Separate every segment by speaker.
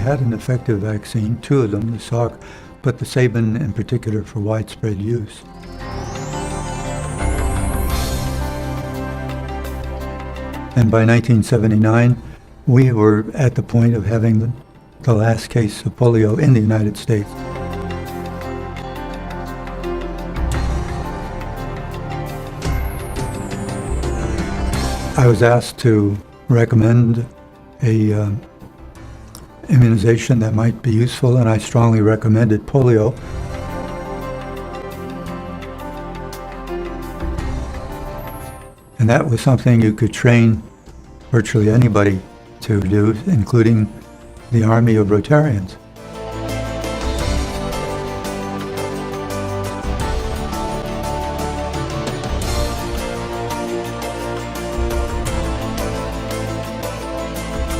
Speaker 1: had an effective vaccine, 2 of them, the Salk, but the Sabin in particular for widespread use. And by 1979, we were at the point of having the last case of polio in the United States. I was asked to recommend a immunization that might be useful, and I strongly recommended polio. And that was something you could train virtually anybody to do, including the army of Rotarians.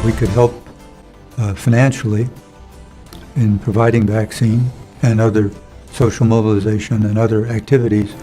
Speaker 1: We could help financially in providing vaccine and other social mobilization and other activities.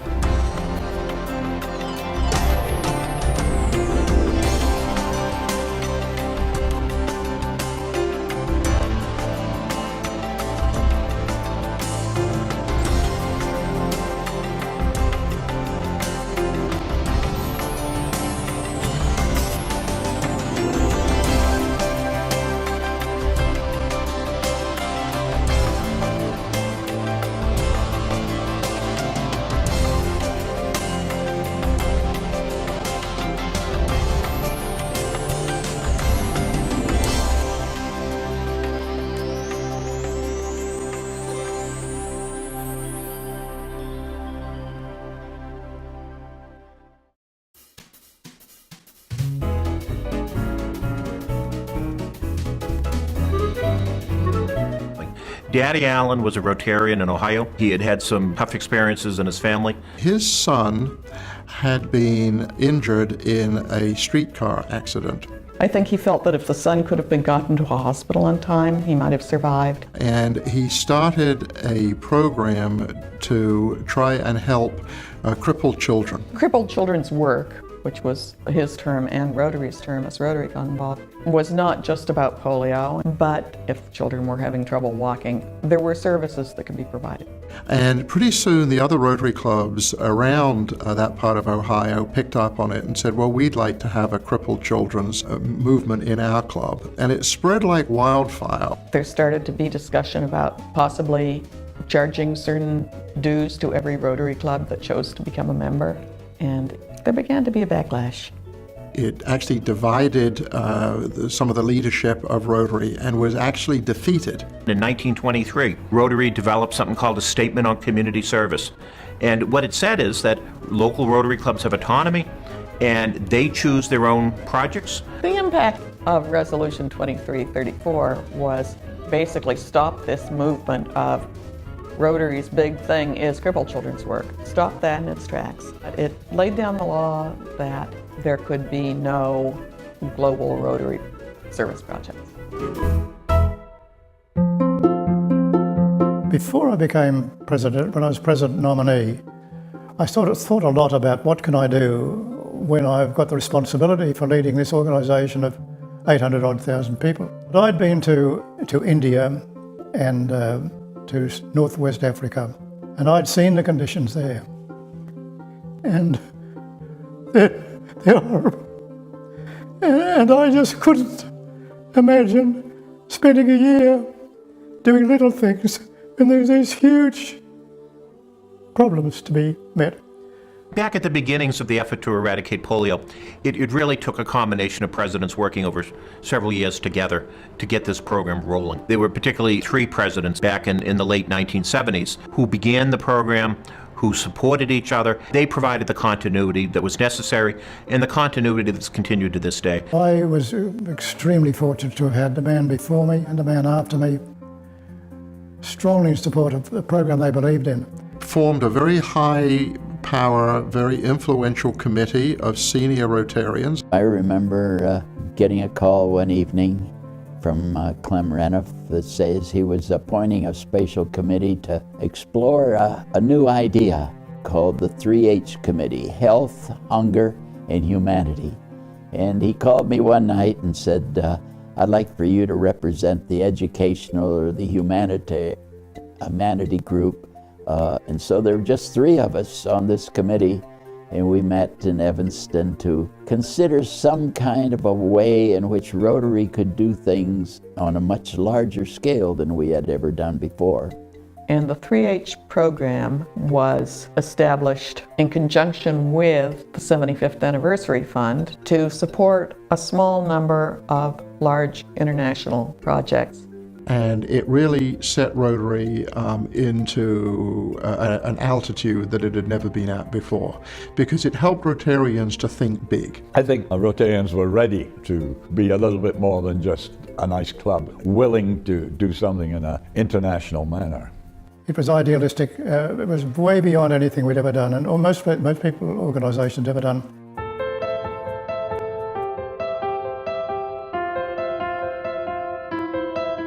Speaker 2: Daddy Allen was a Rotarian in Ohio. He had had some tough experiences in his family.
Speaker 3: His son had been injured in a streetcar accident.
Speaker 4: I think he felt that if the son could have been gotten to a hospital on time, he might have survived.
Speaker 3: And he started a program to try and help crippled children.
Speaker 4: Crippled Children's Work, which was his term and Rotary's term as Rotary got involved, was not just about polio, but if children were having trouble walking, there were services that could be provided.
Speaker 3: And pretty soon the other Rotary clubs around that part of Ohio picked up on it and said, well, we'd like to have a crippled children's movement in our club. And it spread like wildfire.
Speaker 4: There started to be discussion about possibly charging certain dues to every Rotary club that chose to become a member, and there began to be a backlash.
Speaker 3: It actually divided some of the leadership of Rotary and was actually defeated.
Speaker 2: In 1923, Rotary developed something called a Statement on Community Service. And what it said is that local Rotary clubs have autonomy and they choose their own projects.
Speaker 4: The impact of Resolution 2334 was basically stop this movement of Rotary's big thing is crippled children's work. Stop that in its tracks. It laid down the law that there could be no global Rotary service projects.
Speaker 5: Before I became president, when I was president nominee, I thought a lot about what can I do when I've got the responsibility for leading this organisation of 800,000 people. But I'd been to India and to Northwest Africa, and I'd seen the conditions there. And they're horrible. And I just couldn't imagine spending a year doing little things when there's these huge problems to be met.
Speaker 2: Back at the beginnings of the effort to eradicate polio, it really took a combination of presidents working over several years together to get this program rolling. There were particularly 3 presidents back in the late 1970s who began the program, who supported each other. They provided the continuity that was necessary and the continuity that's continued to this day.
Speaker 5: I was extremely fortunate to have had the man before me and the man after me strongly in support of the program they believed in.
Speaker 3: Formed a very high power, very influential committee of senior Rotarians.
Speaker 6: I remember getting a call one evening from Clem Reniff that says he was appointing a special committee to explore a new idea called the 3H Committee, Health, Hunger, and Humanity. And he called me one night and said, I'd like for you to represent the educational or the humanity group. And so there were just 3 of us on this committee, and we met in Evanston to consider some kind of a way in which Rotary could do things on a much larger scale than we had ever done before.
Speaker 4: And the 3H program was established in conjunction with the 75th Anniversary Fund to support a small number of large international projects.
Speaker 3: And it really set Rotary into an altitude that it had never been at before, because it helped Rotarians to think big.
Speaker 7: I think Rotarians were ready to be a little bit more than just a nice club, willing to do something in an international manner.
Speaker 5: It was idealistic. It was way beyond anything we'd ever done, and most people, organisations ever done.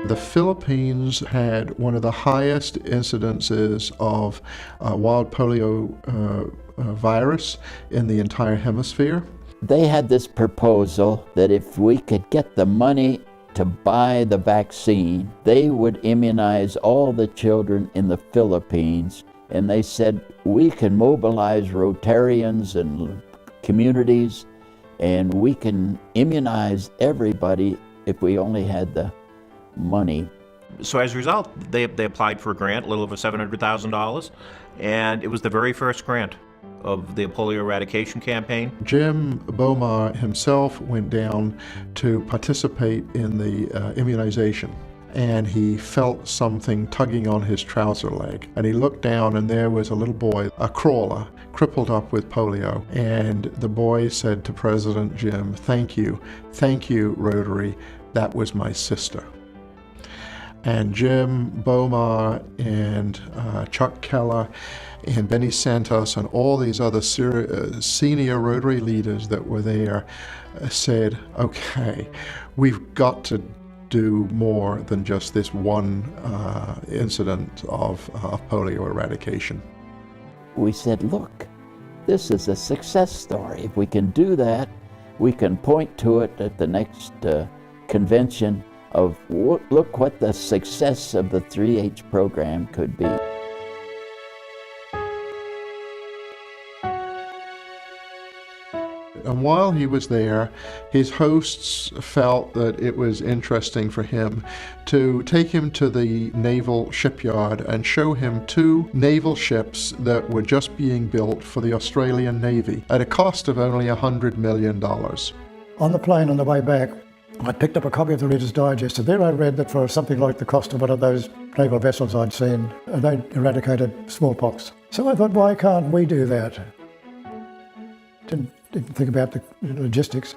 Speaker 3: The Philippines had one of the highest incidences of wild polio virus in the entire hemisphere.
Speaker 6: They had this proposal that if we could get the money to buy the vaccine, they would immunize all the children in the Philippines. And they said, we can mobilize Rotarians and communities, and we can immunize everybody if we only had the money.
Speaker 2: So as a result, they applied for a grant, a little over $700,000, and it was the very first grant of the polio eradication campaign.
Speaker 3: Jim Bomar himself went down to participate in the immunization, and he felt something tugging on his trouser leg. And he looked down, and there was a little boy, a crawler, crippled up with polio. And the boy said to President Jim, thank you, Rotary, that was my sister. And Jim Bomar and Chuck Keller and Benny Santos and all these other senior Rotary leaders that were there said, okay, we've got to do more than just this one incident of polio eradication.
Speaker 6: We said, look, this is a success story. If we can do that, we can point to it at the next convention of look what the success of the 3H program could be.
Speaker 3: And while he was there, his hosts felt that it was interesting for him to take him to the naval shipyard and show him 2 naval ships that were just being built for the Australian Navy at a cost of only $100 million.
Speaker 5: On the plane on the way back, I picked up a copy of the Reader's Digest, and there I read that for something like the cost of one of those naval vessels I'd seen, they'd eradicated smallpox. So I thought, why can't we do that? Didn't think about the logistics.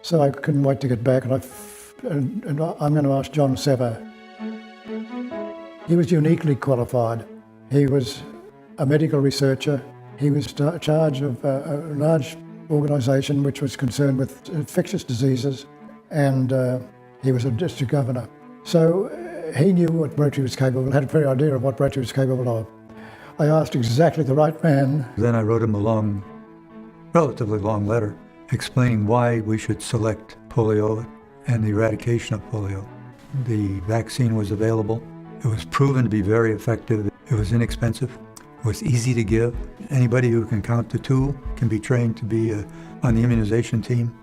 Speaker 5: So I couldn't wait to get back, and I'm going to ask John Sever. He was uniquely qualified. He was a medical researcher. He was in charge of a large organisation which was concerned with infectious diseases, and he was a district governor. So he knew what Rotary was capable, had a very idea of what Rotary was capable of. I asked exactly the right man.
Speaker 1: Then I wrote him a relatively long letter explaining why we should select polio and the eradication of polio. The vaccine was available. It was proven to be very effective. It was inexpensive. It was easy to give. Anybody who can count to 2 can be trained to be on the immunization team.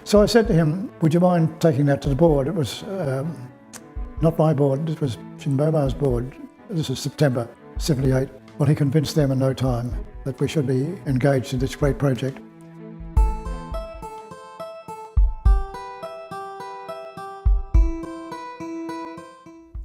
Speaker 5: So I said to him, would you mind taking that to the board? It was not my board, it was Jim Bomar's board. This is September 78. Well, he convinced them in no time that we should be engaged in this great project.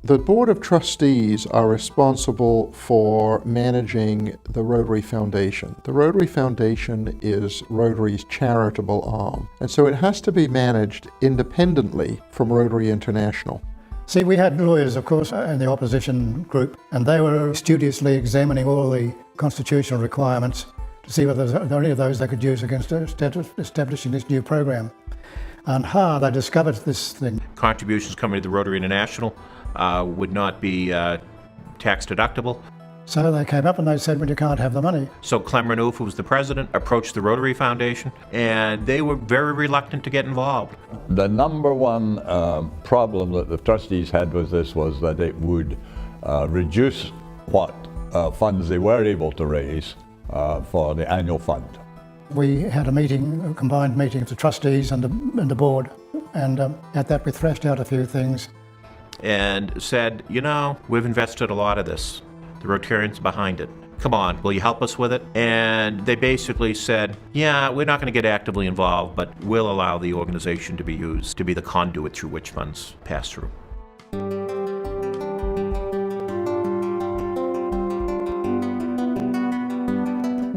Speaker 3: The Board of Trustees are responsible for managing the Rotary Foundation. The Rotary Foundation is Rotary's charitable arm, and so it has to be managed independently from Rotary International.
Speaker 5: See, we had lawyers, of course, in the opposition group, and they were studiously examining all the constitutional requirements to see whether there were any of those they could use against establishing this new program. And they discovered this thing.
Speaker 2: Contributions coming to the Rotary International would not be tax deductible.
Speaker 5: So they came up and they said, well, you can't have the money.
Speaker 2: So Clem Renouf, who was the president, approached the Rotary Foundation, and they were very reluctant to get involved.
Speaker 7: The number one problem that the trustees had with this was that it would reduce what funds they were able to raise for the annual fund.
Speaker 5: We had a meeting, a combined meeting of the trustees and the board, and at that we thrashed out a few things.
Speaker 2: And said, you know, we've invested a lot of this. The Rotarians behind it. Come on, will you help us with it? And they basically said, yeah, we're not going to get actively involved, but we'll allow the organization to be used to be the conduit through which funds pass through.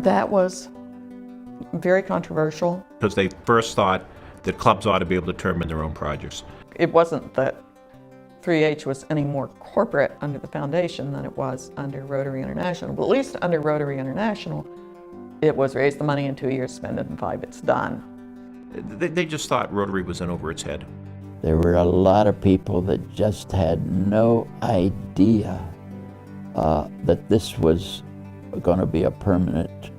Speaker 4: That was very controversial.
Speaker 2: Because they first thought that clubs ought to be able to determine their own projects.
Speaker 4: It wasn't that 3H was any more corporate under the foundation than it was under Rotary International. But at least under Rotary International, it was raise the money in 2 years, spend it in 5, it's done.
Speaker 2: They just thought Rotary was in over its head.
Speaker 6: There were a lot of people that just had no idea that this was going to be a permanent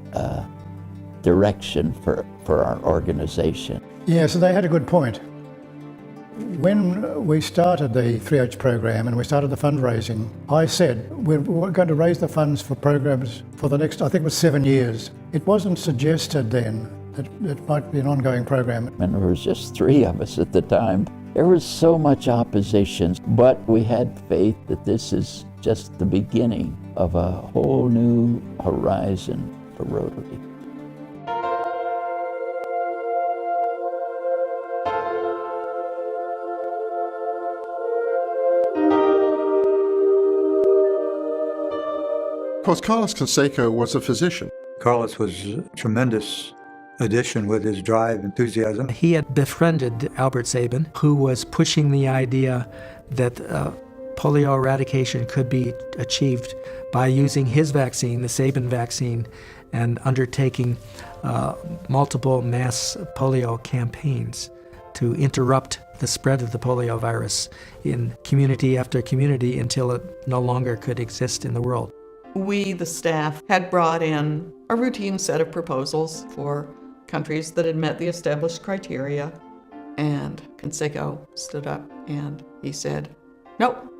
Speaker 6: direction for our organization.
Speaker 5: Yeah, so they had a good point. When we started the 3H program and we started the fundraising, I said we're going to raise the funds for programs for the next, I think it was 7 years. It wasn't suggested then that it might be an ongoing program.
Speaker 6: And there was just 3 of us at the time. There was so much opposition, but we had faith that this is just the beginning of a whole new horizon for Rotary.
Speaker 3: Of course, Carlos Canseco was a physician.
Speaker 1: Carlos was a tremendous addition with his drive, enthusiasm.
Speaker 8: He had befriended Albert Sabin, who was pushing the idea that polio eradication could be achieved by using his vaccine, the Sabin vaccine, and undertaking multiple mass polio campaigns to interrupt the spread of the polio virus in community after community until it no longer could exist in the world.
Speaker 4: We, the staff, had brought in a routine set of proposals for countries that had met the established criteria, and Canseco stood up and he said, nope,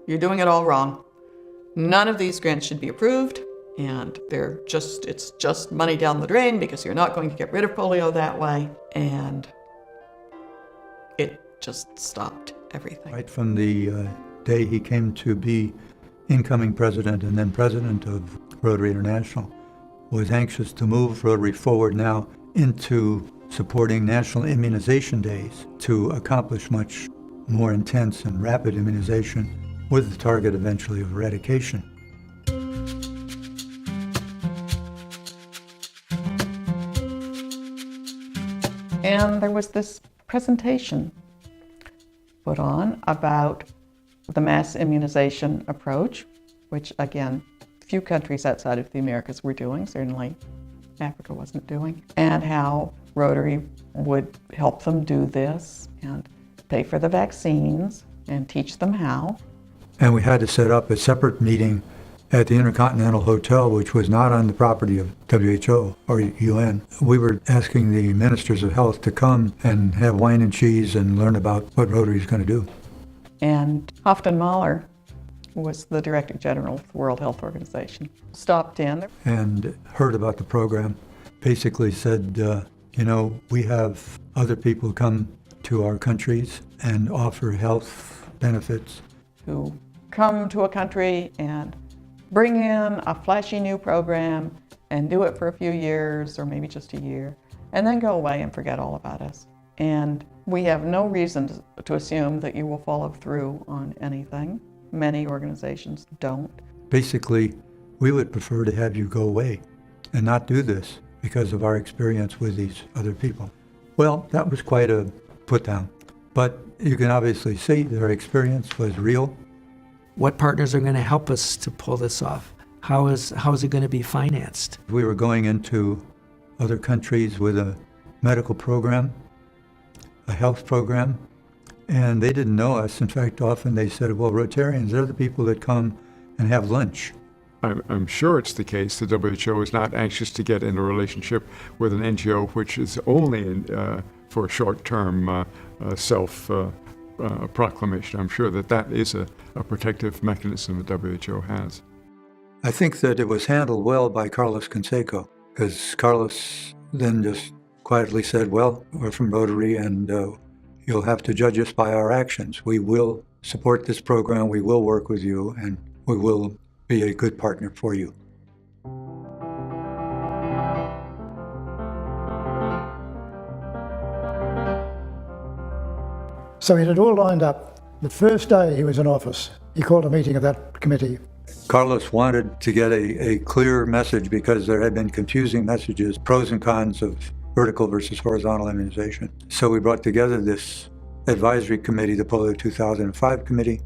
Speaker 4: you're doing it all wrong. None of these grants should be approved, and it's just money down the drain because you're not going to get rid of polio that way. And it just stopped everything.
Speaker 1: Right from the day he came to be incoming president and then president of Rotary International, was anxious to move Rotary forward now into supporting national immunization days to accomplish much more intense and rapid immunization with the target eventually of eradication.
Speaker 4: And there was this presentation put on about the mass immunization approach, which again, few countries outside of the Americas were doing, certainly Africa wasn't doing, and how Rotary would help them do this and pay for the vaccines and teach them how.
Speaker 1: And we had to set up a separate meeting at the Intercontinental Hotel, which was not on the property of WHO or UN. We were asking the ministers of health to come and have wine and cheese and learn about what Rotary is going to do.
Speaker 4: And Houghton Mahler was the Director General of the World Health Organization, stopped in.
Speaker 1: And heard about the program, basically said, we have other people come to our countries and offer health benefits.
Speaker 4: Who come to a country and bring in a flashy new program and do it for a few years or maybe just a year, and then go away and forget all about us. And we have no reason to assume that you will follow through on anything. Many organizations don't.
Speaker 1: Basically, we would prefer to have you go away and not do this because of our experience with these other people. Well, that was quite a put down, but you can obviously see their experience was real.
Speaker 8: What partners are going to help us to pull this off? How is it going to be financed?
Speaker 1: We were going into other countries with a medical program, a health program, and they didn't know us. In fact, often they said, well, Rotarians, they're the people that come and have lunch
Speaker 9: I'm sure it's the case the WHO is not anxious to get in a relationship with an NGO which is only for short-term self-proclamation. I'm sure that is a protective mechanism that WHO has.
Speaker 1: I think that it was handled well by Carlos Canseco, because Carlos then just quietly said, well, we're from Rotary and you'll have to judge us by our actions. We will support this program, we will work with you, and we will be a good partner for you.
Speaker 5: So he had it all lined up. The first day he was in office, he called a meeting of that committee.
Speaker 1: Carlos wanted to get a clear message because there had been confusing messages, pros and cons of vertical versus horizontal immunization. So we brought together this advisory committee, the Polio 2005 committee,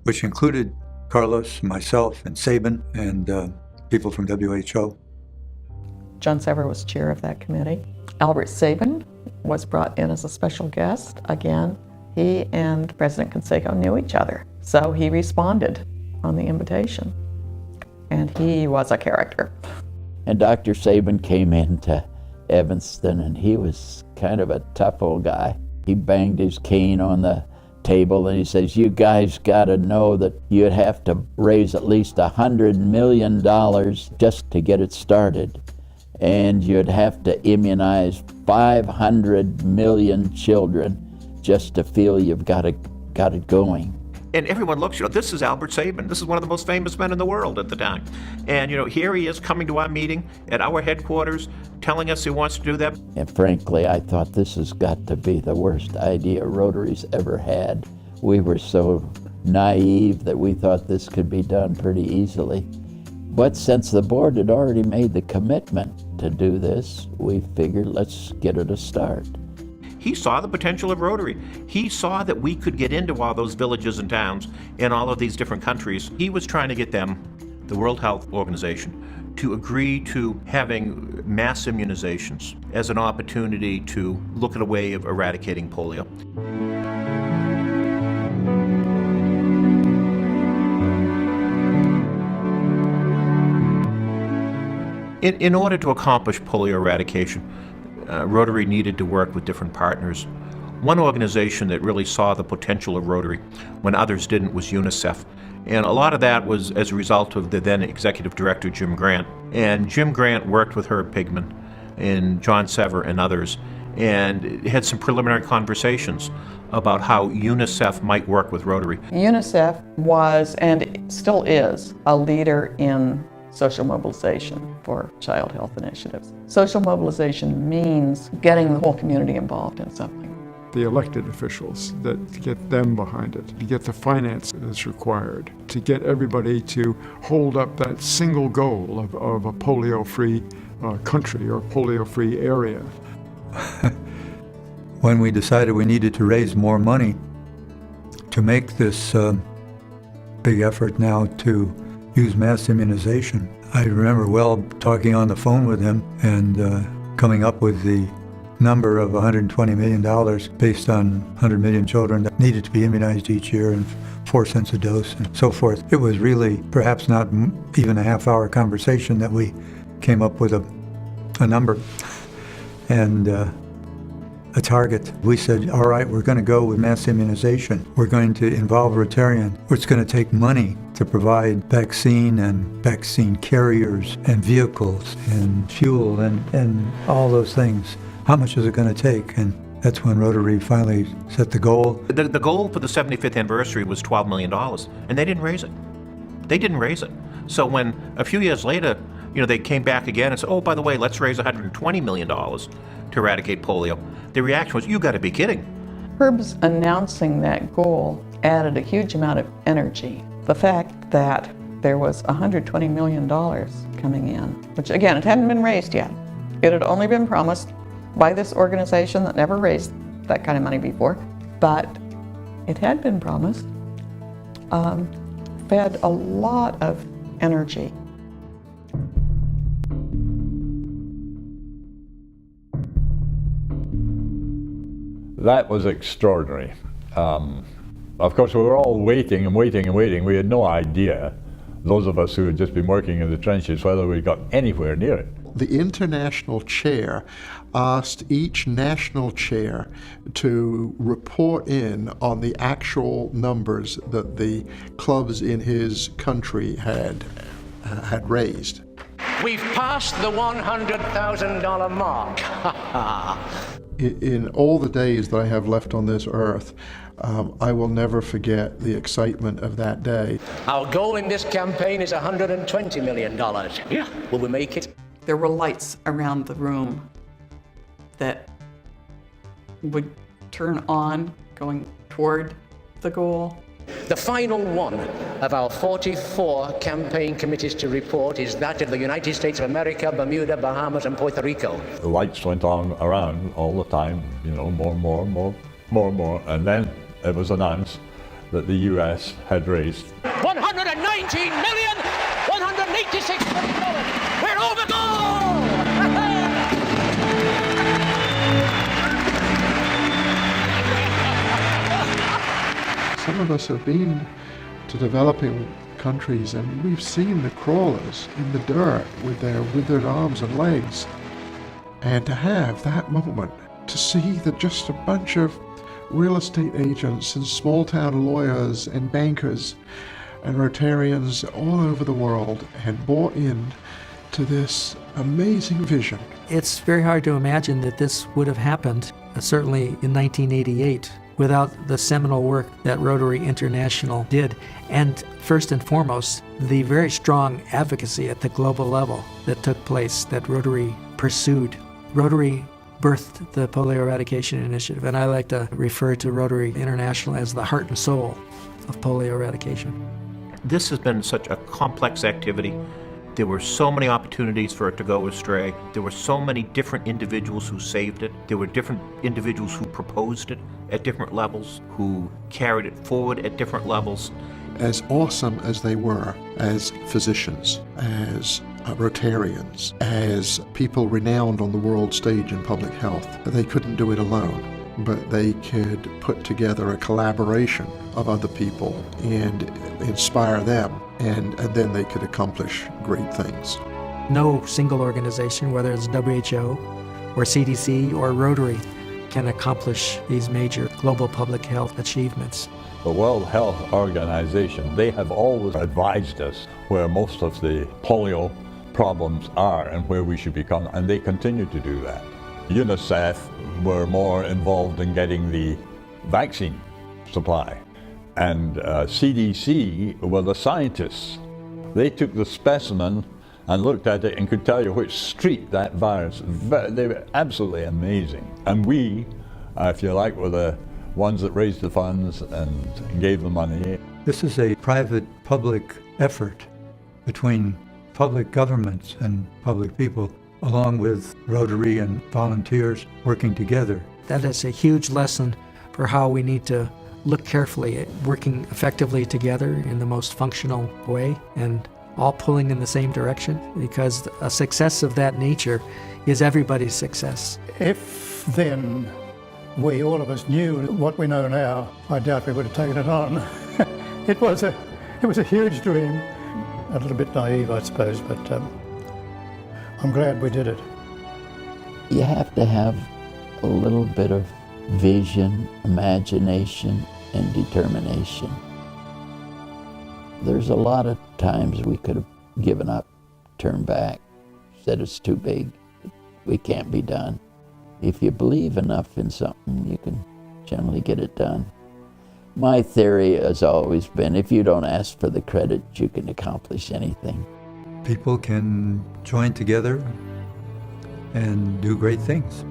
Speaker 1: which included Carlos, myself, and Sabin, and people from WHO.
Speaker 4: John Sever was chair of that committee. Albert Sabin was brought in as a special guest. Again, he and President Canseco knew each other, so he responded on the invitation, and he was a character.
Speaker 6: And Dr. Sabin came into Evanston, and he was kind of a tough old guy. He banged his cane on the table and he says, you guys got to know that you'd have to raise at least $100 million just to get it started. And you'd have to immunize 500 million children just to feel you've got it going.
Speaker 2: And everyone looks, this is Albert Sabin. This is one of the most famous men in the world at the time. And, here he is coming to our meeting at our headquarters, telling us he wants to do that.
Speaker 6: And frankly, I thought this has got to be the worst idea Rotary's ever had. We were so naive that we thought this could be done pretty easily. But since the board had already made the commitment to do this, we figured let's get it a start.
Speaker 2: He saw the potential of Rotary. He saw that we could get into all those villages and towns in all of these different countries. He was trying to get them, the World Health Organization, to agree to having mass immunizations as an opportunity to look at a way of eradicating polio. In order to accomplish polio eradication, Rotary needed to work with different partners. One organization that really saw the potential of Rotary when others didn't was UNICEF. And a lot of that was as a result of the then executive director, Jim Grant. And Jim Grant worked with Herb Pigman and John Sever and others, and had some preliminary conversations about how UNICEF might work with Rotary.
Speaker 4: UNICEF was, and still is, a leader in social mobilization for child health initiatives. Social mobilization means getting the whole community involved in something.
Speaker 9: The elected officials, to get them behind it, to get the finance that's required, to get everybody to hold up that single goal of a polio-free country or polio-free area.
Speaker 1: When we decided we needed to raise more money to make this big effort now to use mass immunization, I remember well talking on the phone with him and coming up with the number of $120 million based on 100 million children that needed to be immunized each year and 4 cents a dose and so forth. It was really perhaps not even a half-hour conversation that we came up with a number and a target. We said, all right, we're going to go with mass immunization. We're going to involve Rotarian. It's going to take money to provide vaccine and vaccine carriers and vehicles and fuel and all those things. How much is it going to take? And that's when Rotary finally set the goal.
Speaker 2: The goal for the 75th anniversary was $12 million, and they didn't raise it. They didn't raise it. So when a few years later, they came back again and said, oh, by the way, let's raise $120 million to eradicate polio, the reaction was, you got to be kidding.
Speaker 4: Herb's announcing that goal added a huge amount of energy. The fact that there was $120 million coming in, which again, it hadn't been raised yet. It had only been promised by this organization that never raised that kind of money before, but it had been promised, fed a lot of energy.
Speaker 7: That was extraordinary. Of course, we were all waiting and waiting and waiting. We had no idea those of us who had just been working in the trenches, whether we got anywhere near it.
Speaker 3: The international chair asked each national chair to report in on the actual numbers that the clubs in his country had raised.
Speaker 10: We've passed the $100,000 mark.
Speaker 3: In all the days that I have left on this earth, I will never forget the excitement of that day.
Speaker 10: Our goal in this campaign is $120 million. Yeah, will we make it?
Speaker 4: There were lights around the room that would turn on going toward the goal.
Speaker 10: The final one of our 44 campaign committees to report is that of the United States of America, Bermuda, Bahamas, and Puerto Rico.
Speaker 7: The lights went on around all the time, more, and then it was announced that the U.S. had raised
Speaker 10: $119,186 million. We're over goal!
Speaker 3: Some of us have been to developing countries and we've seen the crawlers in the dirt with their withered arms and legs. And to have that moment, to see that just a bunch of real estate agents and small town lawyers and bankers and Rotarians all over the world had bought in to this amazing vision.
Speaker 8: It's very hard to imagine that this would have happened, certainly in 1988, without the seminal work that Rotary International did, and first and foremost, the very strong advocacy at the global level that took place, that Rotary pursued. Rotary birthed the Polio Eradication Initiative, and I like to refer to Rotary International as the heart and soul of polio eradication.
Speaker 2: This has been such a complex activity. There were so many opportunities for it to go astray. There were so many different individuals who saved it. There were different individuals who proposed it at different levels, who carried it forward at different levels.
Speaker 3: As awesome as they were as physicians, as Rotarians, as people renowned on the world stage in public health, they couldn't do it alone, but they could put together a collaboration of other people and inspire them, and then they could accomplish great things.
Speaker 8: No single organization, whether it's WHO or CDC or Rotary, can accomplish these major global public health achievements.
Speaker 7: The World Health Organization. They have always advised us where most of the polio problems are and where we should become, and they continue to do that. UNICEF were more involved in getting the vaccine supply, and CDC were the scientists. They took the specimen and looked at it and could tell you which street that virus. They were absolutely amazing. And we, if you like, were the ones that raised the funds and gave the money.
Speaker 1: This is a private-public effort between public governments and public people, along with Rotary and volunteers working together.
Speaker 8: That is a huge lesson for how we need to look carefully at working effectively together in the most functional way and all pulling in the same direction, because a success of that nature is everybody's success.
Speaker 5: If then we, all of us, knew what we know now, I doubt we would have taken it on. It was a huge dream. A little bit naive, I suppose, but I'm glad we did it.
Speaker 6: You have to have a little bit of vision, imagination, and determination. There's a lot of times we could have given up, turned back, said it's too big, we can't be done. If you believe enough in something, you can generally get it done. My theory has always been, if you don't ask for the credit, you can accomplish anything.
Speaker 1: People can join together and do great things.